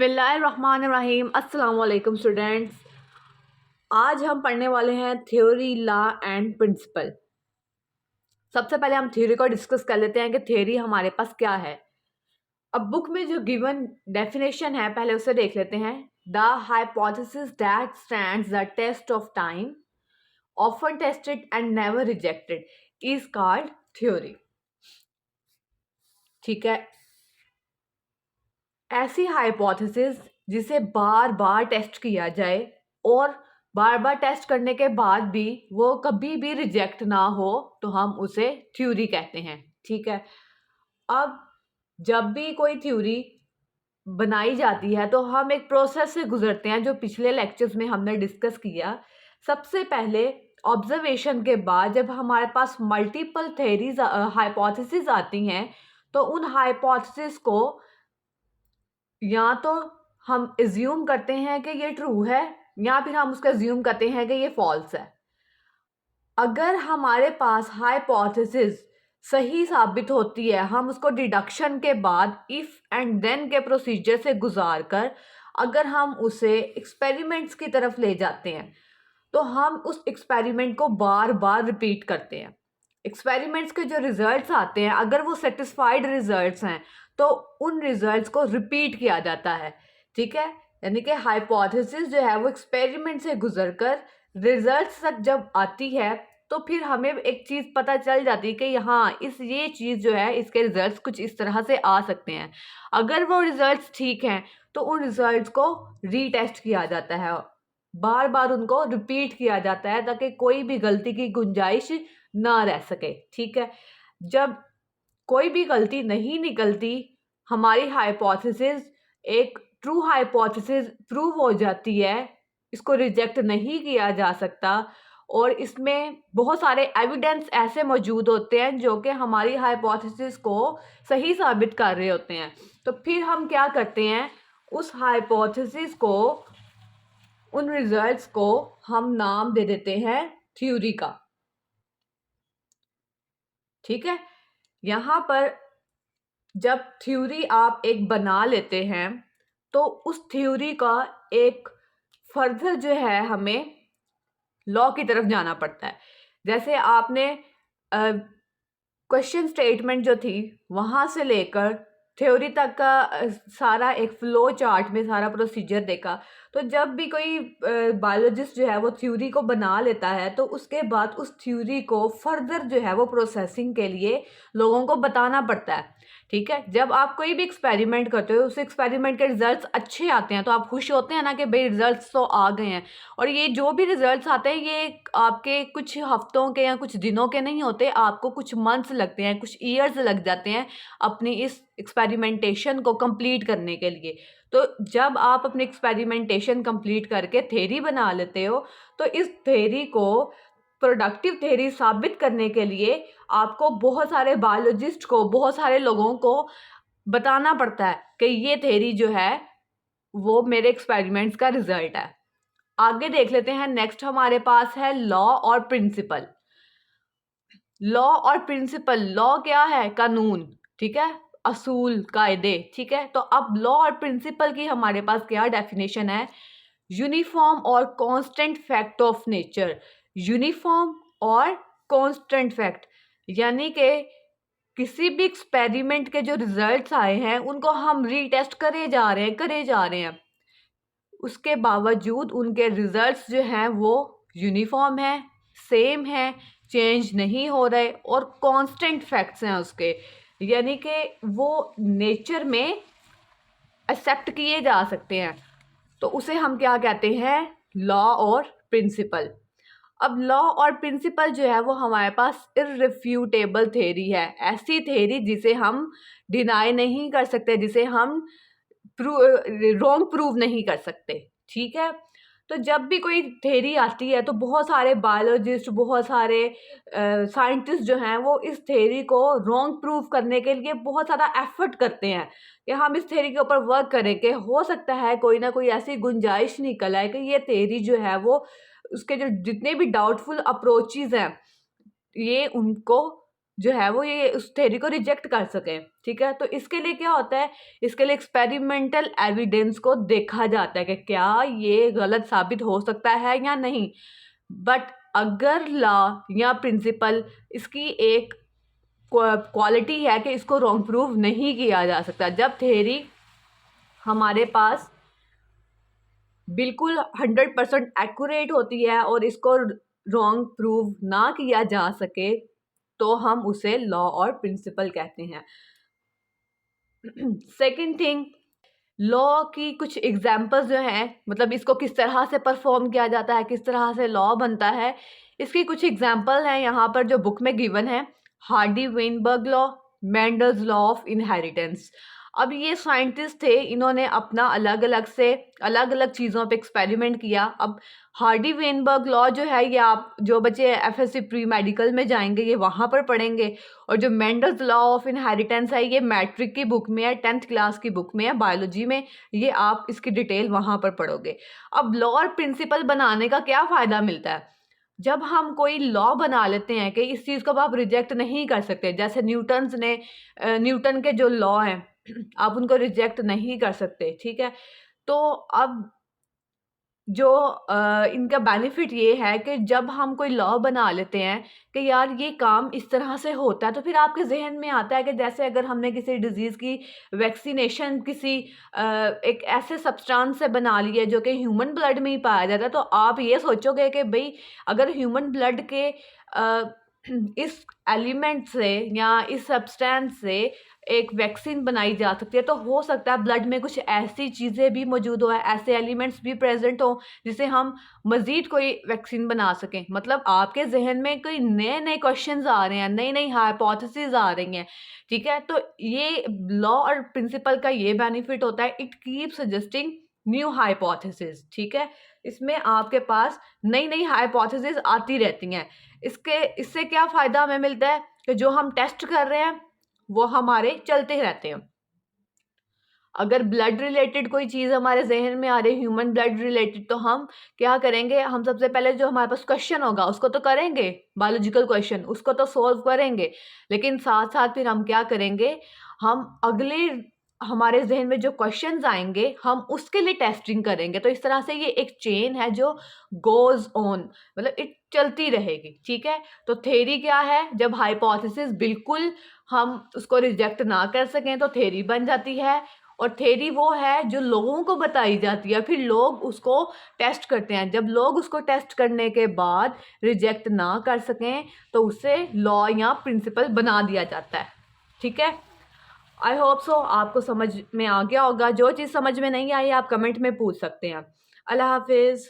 बिस्मिल्लाहिर्रहमानिर्रहीम। अस्सलाम वालेकुम स्टूडेंट्स। आज हम पढ़ने वाले हैं थ्योरी, लॉ एंड प्रिंसिपल। सबसे पहले हम थ्योरी को डिस्कस कर लेते हैं कि थ्योरी हमारे पास क्या है। अब बुक में जो गिवन डेफिनेशन है पहले उसे देख लेते हैं। The hypothesis that stands the test of time, often tested and never rejected, is called theory. ठीक है, ऐसी हाइपोथेसिस जिसे बार बार टेस्ट किया जाए और बार बार टेस्ट करने के बाद भी वो कभी भी रिजेक्ट ना हो तो हम उसे थ्योरी कहते हैं। ठीक है, अब जब भी कोई थ्योरी बनाई जाती है तो हम एक प्रोसेस से गुजरते हैं जो पिछले लेक्चर्स में हमने डिस्कस किया। सबसे पहले ऑब्जर्वेशन के बाद जब हमारे पास मल्टीपल थ्योरीज हाइपोथेसिस आती हैं तो उन हाइपोथेसिस को या तो हम एज्यूम करते हैं कि ये ट्रू है या फिर हम उसका एज्यूम करते हैं कि ये फॉल्स है। अगर हमारे पास हाइपोथेसिस सही साबित होती है हम उसको डिडक्शन के बाद इफ एंड देन के प्रोसीजर से गुजार कर अगर हम उसे एक्सपेरिमेंट्स की तरफ ले जाते हैं तो हम उस एक्सपेरिमेंट को बार बार रिपीट करते हैं। एक्सपेरिमेंट्स के जो रिजल्ट्स आते हैं अगर वो सेटिस्फाइड रिजल्ट्स हैं तो उन रिजल्ट्स को रिपीट किया जाता है। ठीक है, यानी कि हाइपोथेसिस जो है वो एक्सपेरिमेंट से गुजरकर रिजल्ट्स तक जब आती है तो फिर हमें एक चीज़ पता चल जाती है कि यहाँ ये चीज़ जो है इसके रिजल्ट्स कुछ इस तरह से आ सकते हैं। अगर वो रिजल्ट्स ठीक हैं तो उन रिजल्ट्स को रीटेस्ट किया जाता है, बार बार उनको रिपीट किया जाता है ताकि कोई भी गलती की गुंजाइश ना रह सके। ठीक है, जब कोई भी गलती नहीं निकलती हमारी हाइपोथेसिस एक ट्रू हाइपोथेसिस प्रूव हो जाती है, इसको रिजेक्ट नहीं किया जा सकता और इसमें बहुत सारे एविडेंस ऐसे मौजूद होते हैं जो कि हमारी हाइपोथेसिस को सही साबित कर रहे होते हैं। तो फिर हम क्या करते हैं, उस हाइपोथेसिस को, उन रिजल्ट्स को हम नाम दे देते हैं थ्योरी का। ठीक है, यहाँ पर जब थ्योरी आप एक बना लेते हैं तो उस थ्योरी का एक फर्दर जो है हमें लॉ की तरफ जाना पड़ता है। जैसे आपने क्वेश्चन स्टेटमेंट जो थी वहाँ से लेकर थ्योरी तक का सारा एक फ्लो चार्ट में सारा प्रोसीजर देखा। तो जब भी कोई बायोलॉजिस्ट जो है वो थ्योरी को बना लेता है तो उसके बाद उस थ्योरी को फर्दर जो है वो प्रोसेसिंग के लिए लोगों को बताना पड़ता है। ठीक है, जब आप कोई भी एक्सपेरिमेंट करते हो उस एक्सपेरिमेंट के रिजल्ट्स अच्छे आते हैं तो आप खुश होते हैं ना कि भाई रिजल्ट्स तो आ गए हैं। और ये जो भी रिजल्ट्स आते हैं ये आपके कुछ हफ्तों के या कुछ दिनों के नहीं होते, आपको कुछ मंथ्स लगते हैं, कुछ ईयर्स लग जाते हैं अपनी इस एक्सपेरिमेंटेशन को कंप्लीट करने के लिए। तो जब आप अपनी एक्सपेरिमेंटेशन कंप्लीट करके थ्योरी बना लेते हो तो इस थ्योरी को प्रोडक्टिव थ्योरी साबित करने के लिए आपको बहुत सारे बायोलॉजिस्ट को, बहुत सारे लोगों को बताना पड़ता है कि ये थ्योरी जो है वो मेरे एक्सपेरिमेंट्स का रिजल्ट है। आगे देख लेते हैं, नेक्स्ट हमारे पास है लॉ और प्रिंसिपल। लॉ और प्रिंसिपल, लॉ क्या है? कानून। ठीक है, असूल, कायदे। ठीक है, तो अब लॉ और प्रिंसिपल की हमारे पास क्या डेफिनेशन है? यूनिफॉर्म और constant fact of nature. Uniform और कांस्टेंट फैक्ट यानी कि किसी भी एक्सपेरिमेंट के जो रिजल्ट्स आए हैं उनको हम रीटेस्ट करे जा रहे हैं, उसके बावजूद उनके रिजल्ट्स जो हैं वो यूनिफॉर्म है, सेम है, चेंज नहीं हो रहे और कांस्टेंट फैक्ट्स हैं उसके, यानी कि वो नेचर में एक्सेप्ट किए जा सकते हैं। तो उसे हम क्या कहते हैं? लॉ और प्रिंसिपल। अब लॉ और प्रिंसिपल जो है वो हमारे पास इररिफ्यूटेबल थ्योरी है, ऐसी थ्योरी जिसे हम डिनाई नहीं कर सकते, जिसे हम रॉन्ग प्रूव नहीं कर सकते। ठीक है, तो जब भी कोई थ्योरी आती है तो बहुत सारे बायोलॉजिस्ट, बहुत सारे साइंटिस्ट जो हैं वो इस थ्योरी को रॉन्ग प्रूव करने के लिए बहुत ज़्यादा एफर्ट करते हैं कि हम इस थ्योरी के ऊपर वर्क करें कि हो सकता है कोई ना कोई ऐसी गुंजाइश निकल आए कि ये थ्योरी जो है वो उसके जो जितने भी डाउटफुल अप्रोचेज हैं ये उनको जो है वो ये उस थ्योरी को रिजेक्ट कर सकें। ठीक है, तो इसके लिए क्या होता है, इसके लिए एक्सपेरिमेंटल एविडेंस को देखा जाता है कि क्या ये गलत साबित हो सकता है या नहीं। बट अगर लॉ या प्रिंसिपल इसकी एक क्वालिटी है कि इसको रॉन्ग प्रूव नहीं किया जा सकता, जब थ्योरी हमारे पास बिल्कुल 100% एक्यूरेट होती है और इसको रॉन्ग प्रूव ना किया जा सके, तो हम उसे लॉ और प्रिंसिपल कहते हैं। सेकंड थिंग, लॉ की कुछ एग्जाम्पल्स जो हैं, मतलब इसको किस तरह से परफॉर्म किया जाता है, किस तरह से लॉ बनता है, इसकी कुछ एग्जाम्पल हैं यहाँ पर जो बुक में गिवन है। Hardy-Weinberg law, Mendel's law of inheritance. अब ये साइंटिस्ट थे, इन्होंने अपना अलग अलग चीज़ों पे एक्सपेरिमेंट किया। अब हार्डी-वेनबर्ग लॉ जो है, ये आप जो बच्चे एफएससी प्री मेडिकल में जाएंगे ये वहाँ पर पढ़ेंगे, और जो मेंडल्स लॉ ऑफ इनहेरिटेंस है ये मैट्रिक की बुक में है, 10th क्लास की बुक में है बायोलॉजी में, ये आप इसकी डिटेल वहाँ पर पढ़ोगे। अब लॉ और प्रिंसिपल बनाने का क्या फ़ायदा मिलता है, जब हम कोई लॉ बना लेते हैं कि इस चीज़ को अब आप रिजेक्ट नहीं कर सकते, जैसे न्यूटन के जो लॉ हैं आप उनको रिजेक्ट नहीं कर सकते। ठीक है, तो अब जो इनका बेनिफिट ये है कि जब हम कोई लॉ बना लेते हैं कि यार ये काम इस तरह से होता है, तो फिर आपके जहन में आता है कि जैसे अगर हमने किसी डिजीज़ की वैक्सीनेशन किसी एक ऐसे सब्सटेंस से बना ली है जो कि ह्यूमन ब्लड में ही पाया जाता है, तो आप ये सोचोगे कि भाई अगर ह्यूमन ब्लड के इस एलिमेंट से या इस सब्सटेंस से एक वैक्सीन बनाई जा सकती है, तो हो सकता है ब्लड में कुछ ऐसी चीज़ें भी मौजूद हो, ऐसे एलिमेंट्स भी प्रेजेंट हो जिससे हम मज़ीद कोई वैक्सीन बना सकें। मतलब आपके जहन में कोई नए नए क्वेश्चंस आ रहे हैं, नई नई हाइपोथेसिस आ रही हैं। ठीक है, तो ये लॉ और प्रिंसिपल का ये बेनिफिट होता है, it keep suggesting new hypothesis. ठीक है, इसमें आपके पास नई नई हाइपोथेसिस आती रहती हैं। इससे क्या फ़ायदा हमें मिलता है कि जो हम टेस्ट कर रहे हैं वो हमारे चलते रहते हैं। अगर ब्लड रिलेटेड कोई चीज़ हमारे जहन में आ रही है, ह्यूमन ब्लड रिलेटेड, तो हम क्या करेंगे, हम सबसे पहले जो हमारे पास क्वेश्चन होगा उसको तो करेंगे, बायोलॉजिकल क्वेश्चन उसको तो सॉल्व करेंगे, लेकिन साथ साथ फिर हम क्या करेंगे, हम अगले हमारे जहन में जो क्वेश्चंस आएंगे हम उसके लिए टेस्टिंग करेंगे। तो इस तरह से ये एक चेन है जो गोज ऑन, मतलब इट चलती रहेगी। ठीक है, तो थ्योरी क्या है, जब हाइपोथेसिस बिल्कुल हम उसको रिजेक्ट ना कर सकें तो थ्योरी बन जाती है, और थ्योरी वो है जो लोगों को बताई जाती है, फिर लोग उसको टेस्ट करते हैं। जब लोग उसको टेस्ट करने के बाद रिजेक्ट ना कर सकें तो उसे लॉ या प्रिंसिपल बना दिया जाता है। ठीक है, आई होप सो आपको समझ में आ गया होगा। जो चीज़ समझ में नहीं आई आप कमेंट में पूछ सकते हैं। अल्लाह हाफिज़।